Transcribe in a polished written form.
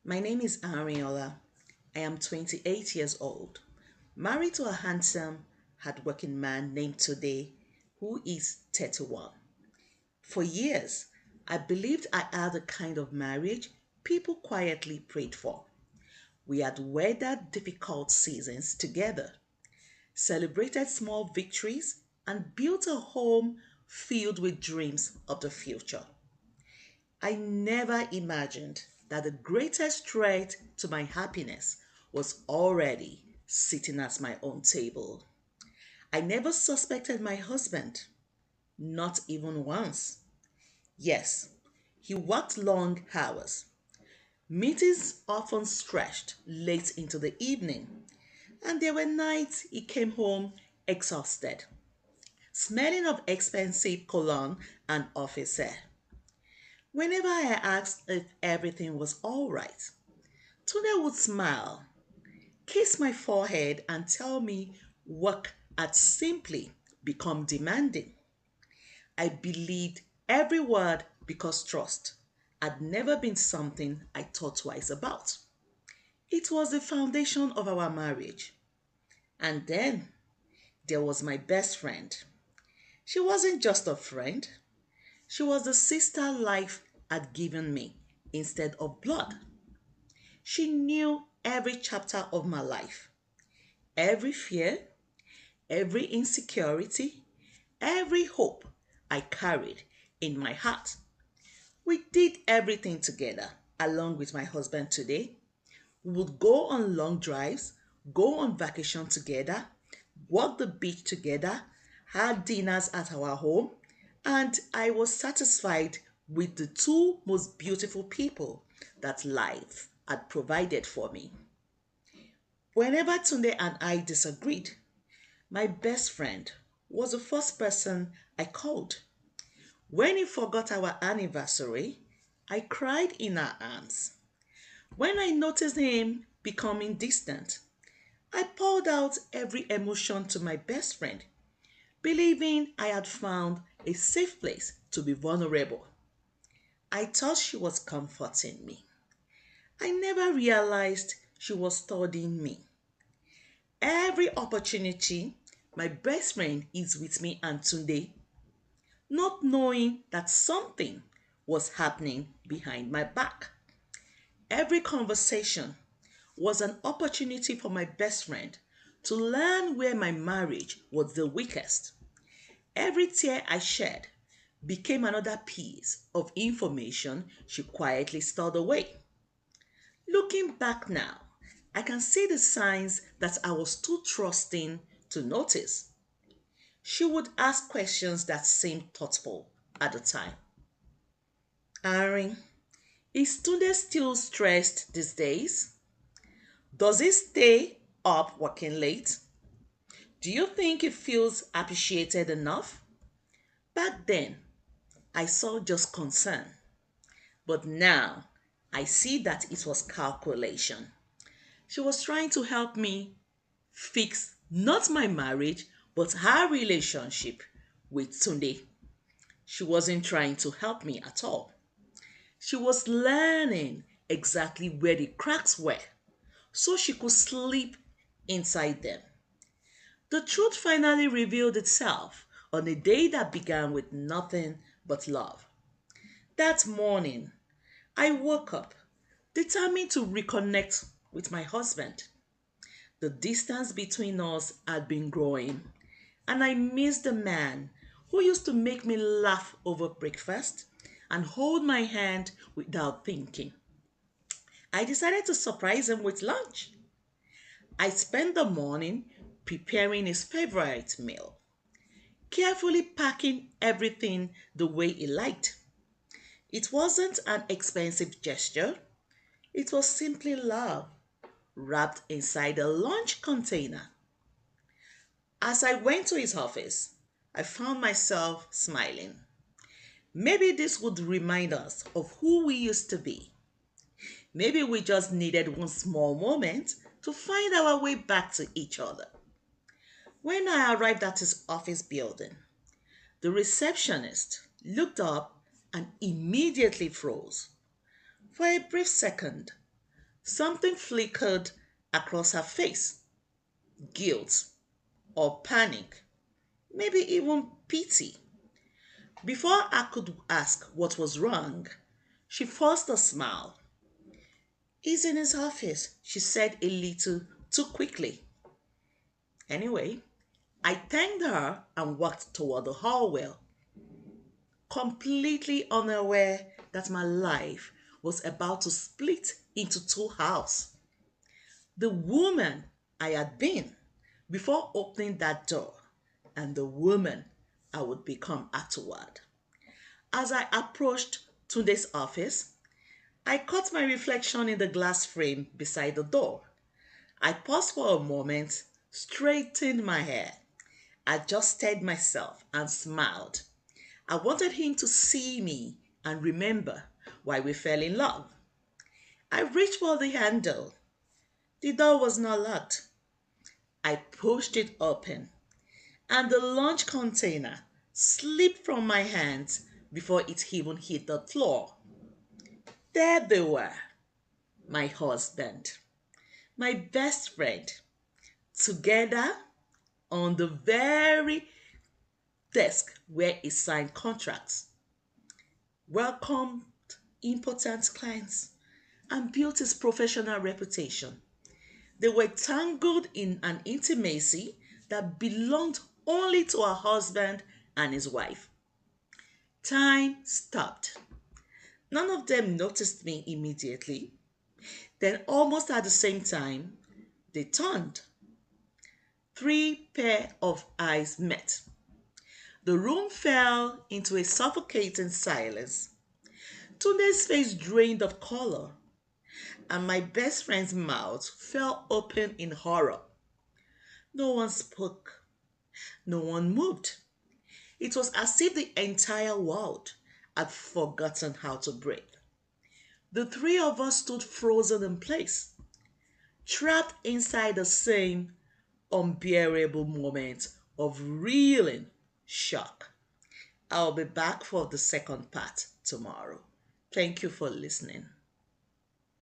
My name is Aarinola. I am 28 years old, married to a handsome, hardworking man named Today, who is 31. For years, I believed I had the kind of marriage people quietly prayed for. We had weathered difficult seasons together, celebrated small victories, and built a home filled with dreams of the future. I never imagined that the greatest threat to my happiness was already sitting at my own table. I never suspected my husband, not even once. Yes, he worked long hours. Meetings often stretched late into the evening, and there were nights he came home exhausted, smelling of expensive cologne and office air. Whenever I asked if everything was all right, Tuna would smile, kiss my forehead, and tell me work had simply become demanding. I believed every word because trust had never been something I thought twice about. It was the foundation of our marriage. And then there was my best friend. She wasn't just a friend, she was the sister life had given me instead of blood. She knew every chapter of my life, every fear, every insecurity, every hope I carried in my heart. We did everything together, along with my husband today. We would go on long drives, go on vacation together, walk the beach together, had dinners at our home, and I was satisfied with the two most beautiful people that life had provided for me. Whenever Tunde and I disagreed, my best friend was the first person I called. When he forgot our anniversary, I cried in her arms. When I noticed him becoming distant, I poured out every emotion to my best friend, believing I had found a safe place to be vulnerable. I thought she was comforting me. I never realized she was studying me. Every opportunity, my best friend is with me and Tunde, not knowing that something was happening behind my back. Every conversation was an opportunity for my best friend to learn where my marriage was the weakest. Every tear I shed became another piece of information she quietly stored away. Looking back now, I can see the signs that I was too trusting to notice. She would ask questions that seemed thoughtful at the time. Irene, is Tunde still stressed these days? Does he stay up working late? Do you think he feels appreciated enough? Back then, I saw just concern, but now I see that it was calculation. She was trying to help me fix not my marriage, but her relationship with Tunde. She wasn't trying to help me at all. She was learning exactly where the cracks were so she could sleep inside them. The truth finally revealed itself on a day that began with nothing but love. That morning, I woke up determined to reconnect with my husband. The distance between us had been growing, and I missed the man who used to make me laugh over breakfast and hold my hand without thinking. I decided to surprise him with lunch. I spent the morning preparing his favorite meal, carefully packing everything the way he liked. It wasn't an expensive gesture, it was simply love wrapped inside a lunch container. As I went to his office, I found myself smiling. Maybe this would remind us of who we used to be. Maybe we just needed one small moment to find our way back to each other. When I arrived at his office building, the receptionist looked up and immediately froze. For a brief second, Something flickered across her face: guilt or panic, maybe even pity. Before I could ask what was wrong, she forced a smile. "He's in his office," she said a little too quickly. Anyway, I thanked her and walked toward the hallway, completely unaware that my life was about to split into two halves. The woman I had been before opening that door, and the woman I would become afterward. As I approached Tunde's office, I caught my reflection in the glass frame beside the door. I paused for a moment, straightened my hair, adjusted myself, and smiled. I wanted him to see me and remember why we fell in love. I reached for the handle. The door was not locked. I pushed it open, and the lunch container slipped from my hands before it even hit the floor. There they were, my husband, my best friend, together on the very desk where he signed contracts, welcomed important clients, and built his professional reputation. They were tangled in an intimacy that belonged only to her husband and his wife. Time stopped. None of them noticed me immediately. Then, almost at the same time, they turned. Three pair of eyes met. The room fell into a suffocating silence. Tunde's face drained of color, and my best friend's mouth fell open in horror. No one spoke. No one moved. It was as if the entire world had forgotten how to breathe. The three of us stood frozen in place, trapped inside the same unbearable moment of reeling shock. I'll be back for the second part tomorrow. Thank you for listening.